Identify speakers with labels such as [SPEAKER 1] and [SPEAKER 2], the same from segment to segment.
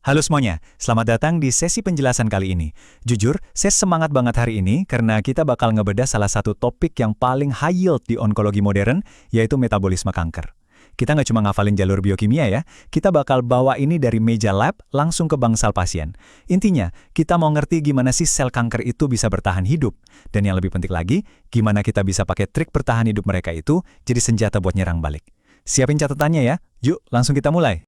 [SPEAKER 1] Halo semuanya, selamat datang di sesi penjelasan kali ini. Jujur, saya semangat banget hari ini karena kita bakal ngebedah salah satu topik yang paling high yield di onkologi modern, yaitu metabolisme kanker. Kita nggak cuma ngafalin jalur biokimia ya, kita bakal bawa ini dari meja lab langsung ke bangsal pasien. Intinya, kita mau ngerti gimana sih sel kanker itu bisa bertahan hidup. Dan yang lebih penting lagi, gimana kita bisa pakai trik bertahan hidup mereka itu jadi senjata buat nyerang balik. Siapin catatannya ya, yuk langsung kita mulai.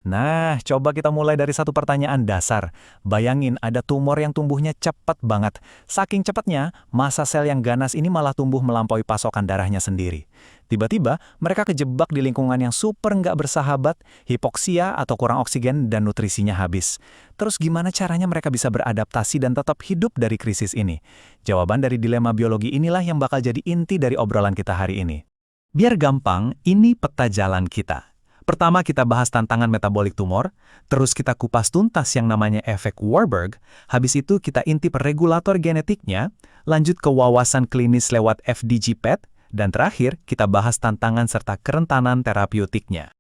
[SPEAKER 1] Nah, coba kita mulai dari satu pertanyaan dasar. Bayangin ada tumor yang tumbuhnya cepat banget. Saking cepatnya, massa sel yang ganas ini malah tumbuh melampaui pasokan darahnya sendiri. Tiba-tiba, mereka kejebak di lingkungan yang super nggak bersahabat, hipoksia atau kurang oksigen dan nutrisinya habis. Terus gimana caranya mereka bisa beradaptasi dan tetap hidup dari krisis ini? Jawaban dari dilema biologi inilah yang bakal jadi inti dari obrolan kita hari ini. Biar gampang, ini peta jalan kita. Pertama kita bahas tantangan metabolik tumor, terus kita kupas tuntas yang namanya efek Warburg, habis itu kita intip regulator genetiknya, lanjut ke wawasan klinis lewat FDG PET, dan terakhir kita bahas tantangan serta kerentanan terapeutiknya.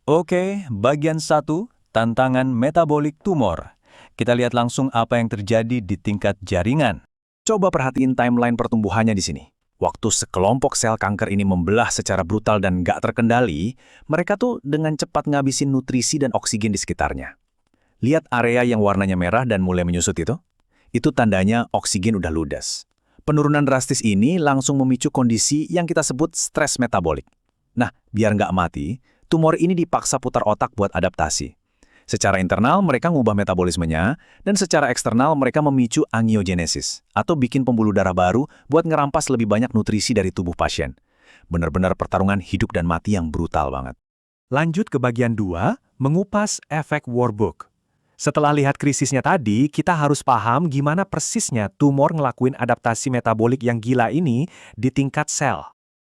[SPEAKER 1] Oke, bagian 1, tantangan metabolik tumor. Kita lihat langsung apa yang terjadi di tingkat jaringan. Coba perhatiin timeline pertumbuhannya di sini. Waktu sekelompok sel kanker ini membelah secara brutal dan gak terkendali, mereka tuh dengan cepat ngabisin nutrisi dan oksigen di sekitarnya. Lihat area yang warnanya merah dan mulai menyusut itu? Itu tandanya oksigen udah ludes. Penurunan drastis ini langsung memicu kondisi yang kita sebut stres metabolik. Nah, biar nggak mati, tumor ini dipaksa putar otak buat adaptasi. Secara internal, mereka ngubah metabolismenya, dan secara eksternal mereka memicu angiogenesis, atau bikin pembuluh darah baru buat ngerampas lebih banyak nutrisi dari tubuh pasien. Benar-benar pertarungan hidup dan mati yang brutal banget. Lanjut ke bagian 2, mengupas efek Warburg. Setelah lihat krisisnya tadi, kita harus paham gimana persisnya tumor ngelakuin adaptasi metabolik yang gila ini di tingkat sel.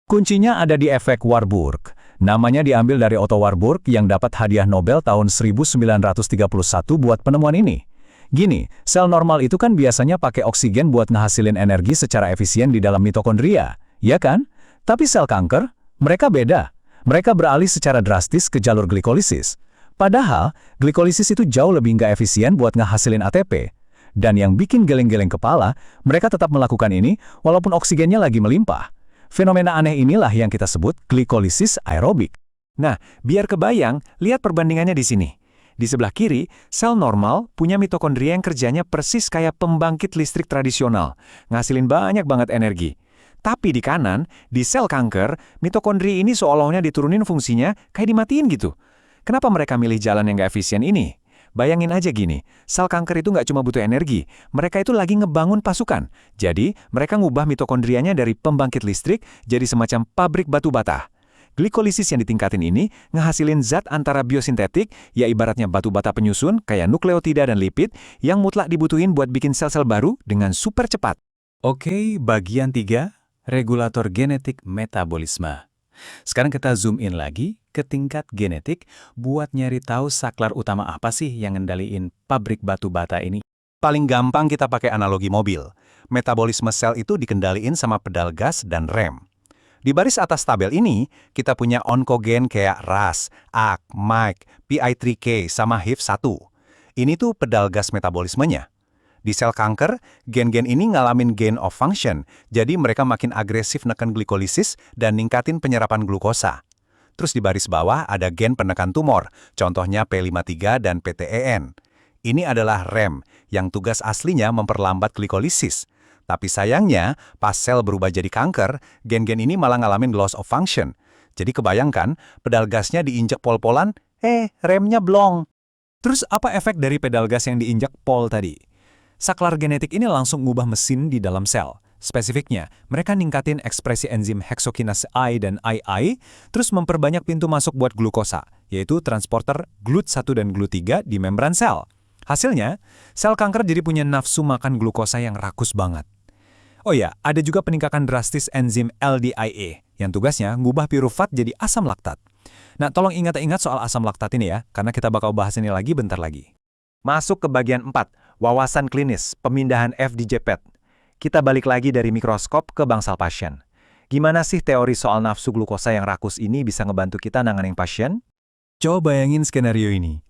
[SPEAKER 1] Kuncinya ada di efek Warburg. Namanya diambil dari Otto Warburg yang dapat hadiah Nobel tahun 1931 buat penemuan ini. Gini, sel normal itu kan biasanya pakai oksigen buat ngehasilin energi secara efisien di dalam mitokondria, ya kan? Tapi sel kanker, mereka beda. Mereka beralih secara drastis ke jalur glikolisis. Padahal, glikolisis itu jauh lebih nggak efisien buat ngehasilin ATP. Dan yang bikin geleng-geleng kepala, mereka tetap melakukan ini walaupun oksigennya lagi melimpah. Fenomena aneh inilah yang kita sebut glikolisis aerobik. Nah, biar kebayang, lihat perbandingannya di sini. Di sebelah kiri, sel normal punya mitokondria yang kerjanya persis kayak pembangkit listrik tradisional, ngasilin banyak banget energi. Tapi di kanan, di sel kanker, mitokondria ini seolah-olah diturunin fungsinya kayak dimatiin gitu. Kenapa mereka milih jalan yang nggak efisien ini? Bayangin aja gini, sel kanker itu nggak cuma butuh energi, mereka itu lagi ngebangun pasukan. Jadi, mereka ngubah mitokondrianya dari pembangkit listrik jadi semacam pabrik batu bata. Glikolisis yang ditingkatin ini ngehasilin zat antara biosintetik, ya ibaratnya batu bata penyusun kayak nukleotida dan lipid, yang mutlak dibutuhin buat bikin sel-sel baru dengan super cepat. Oke, bagian 3, regulator genetik metabolisme. Sekarang kita zoom in lagi ke tingkat genetik buat nyari tahu saklar utama apa sih yang ngendaliin pabrik batu bata ini. Paling gampang kita pakai analogi mobil. Metabolisme sel itu dikendaliin sama pedal gas dan rem. Di baris atas tabel ini, kita punya onkogen kayak RAS, AK, MAC, PI3K, sama HIF1. Ini tuh pedal gas metabolismenya. Di sel kanker, gen-gen ini ngalamin gain of function, jadi mereka makin agresif neken glikolisis dan ningkatin penyerapan glukosa. Terus di baris bawah ada gen penekan tumor, contohnya P53 dan PTEN. Ini adalah rem, yang tugas aslinya memperlambat glikolisis. Tapi sayangnya, pas sel berubah jadi kanker, gen-gen ini malah ngalamin loss of function. Jadi kebayangkan, pedal gasnya diinjek pol-polan, remnya blong. Terus apa efek dari pedal gas yang diinjak pol tadi? Saklar genetik ini langsung ngubah mesin di dalam sel. Spesifiknya, mereka ningkatin ekspresi enzim hexokinase I dan II, terus memperbanyak pintu masuk buat glukosa, yaitu transporter GLUT1 dan GLUT3 di membran sel. Hasilnya, sel kanker jadi punya nafsu makan glukosa yang rakus banget. Oh ya, ada juga peningkatan drastis enzim LDIA, yang tugasnya ngubah pirufat jadi asam laktat. Nah, tolong ingat-ingat soal asam laktat ini ya, karena kita bakal bahas ini lagi bentar lagi. Masuk ke bagian 4, wawasan klinis, pemindahan FDG PET. Kita balik lagi dari mikroskop ke bangsal pasien. Gimana sih teori soal nafsu glukosa yang rakus ini bisa ngebantu kita nanganin pasien? Coba bayangin skenario ini.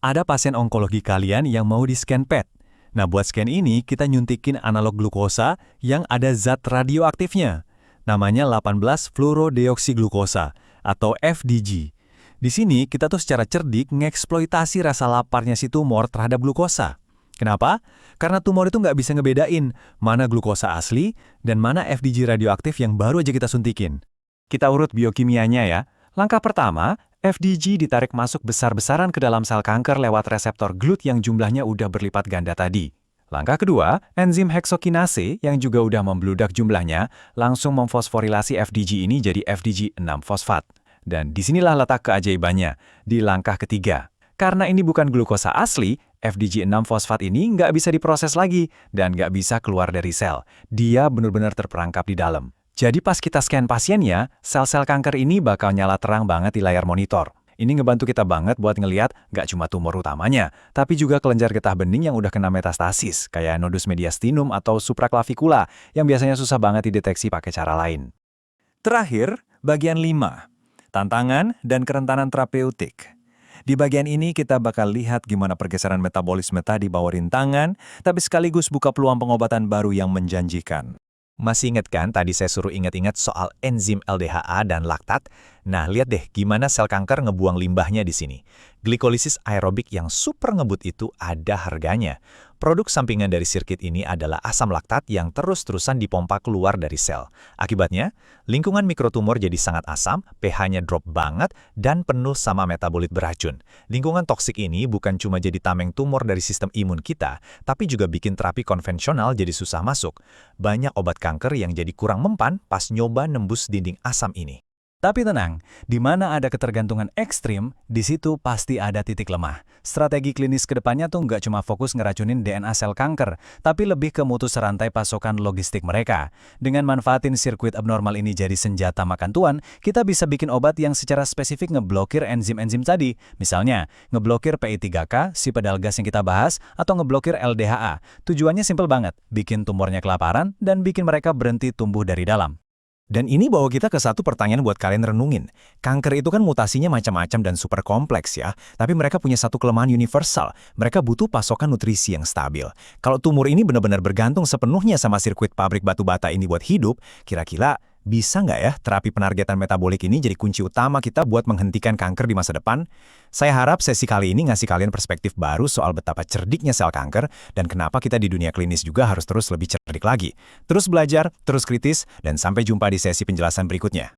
[SPEAKER 1] Ada pasien onkologi kalian yang mau di-scan PET. Nah, buat scan ini, kita nyuntikin analog glukosa yang ada zat radioaktifnya. Namanya 18-fluorodeoksiglukosa atau FDG. Di sini, kita tuh secara cerdik ngeksploitasi rasa laparnya si tumor terhadap glukosa. Kenapa? Karena tumor itu nggak bisa ngebedain mana glukosa asli dan mana FDG radioaktif yang baru aja kita suntikin. Kita urut biokimianya ya. Langkah pertama, FDG ditarik masuk besar-besaran ke dalam sel kanker lewat reseptor GLUT yang jumlahnya udah berlipat ganda tadi. Langkah kedua, enzim heksokinase yang juga udah membludak jumlahnya langsung memfosforilasi FDG ini jadi FDG6-fosfat. Dan disinilah letak keajaibannya, di langkah ketiga. Karena ini bukan glukosa asli, FDG6-fosfat ini nggak bisa diproses lagi dan nggak bisa keluar dari sel. Dia benar-benar terperangkap di dalam. Jadi pas kita scan pasiennya, sel-sel kanker ini bakal nyala terang banget di layar monitor. Ini ngebantu kita banget buat ngeliat nggak cuma tumor utamanya, tapi juga kelenjar getah bening yang udah kena metastasis, kayak nodus mediastinum atau supraklavikula, yang biasanya susah banget dideteksi pakai cara lain. Terakhir, bagian 5. Tantangan dan kerentanan terapeutik. Di bagian ini kita bakal lihat gimana pergeseran metabolisme tadi bawa rintangan, tapi sekaligus buka peluang pengobatan baru yang menjanjikan. Masih ingat kan tadi saya suruh ingat-ingat soal enzim LDHA dan laktat? Nah, lihat deh gimana sel kanker ngebuang limbahnya di sini. Glikolisis aerobik yang super ngebut itu ada harganya. Produk sampingan dari sirkuit ini adalah asam laktat yang terus-terusan dipompa keluar dari sel. Akibatnya, lingkungan mikrotumor jadi sangat asam, pH-nya drop banget, dan penuh sama metabolit beracun. Lingkungan toksik ini bukan cuma jadi tameng tumor dari sistem imun kita, tapi juga bikin terapi konvensional jadi susah masuk. Banyak obat kanker yang jadi kurang mempan pas nyoba nembus dinding asam ini. Tapi tenang, di mana ada ketergantungan ekstrim, di situ pasti ada titik lemah. Strategi klinis kedepannya tuh nggak cuma fokus ngeracunin DNA sel kanker, tapi lebih ke mutus rantai pasokan logistik mereka. Dengan manfaatin sirkuit abnormal ini jadi senjata makan tuan, kita bisa bikin obat yang secara spesifik ngeblokir enzim-enzim tadi. Misalnya, ngeblokir PI3K, si pedal gas yang kita bahas, atau ngeblokir LDHA. Tujuannya simpel banget, bikin tumornya kelaparan dan bikin mereka berhenti tumbuh dari dalam. Dan ini bawa kita ke satu pertanyaan buat kalian renungin. Kanker itu kan mutasinya macam-macam dan super kompleks ya, tapi mereka punya satu kelemahan universal. Mereka butuh pasokan nutrisi yang stabil. Kalau tumor ini benar-benar bergantung sepenuhnya sama sirkuit pabrik batu bata ini buat hidup, kira-kira bisa nggak ya terapi penargetan metabolik ini jadi kunci utama kita buat menghentikan kanker di masa depan? Saya harap sesi kali ini ngasih kalian perspektif baru soal betapa cerdiknya sel kanker dan kenapa kita di dunia klinis juga harus terus lebih cerdik lagi. Terus belajar, terus kritis, dan sampai jumpa di sesi penjelasan berikutnya.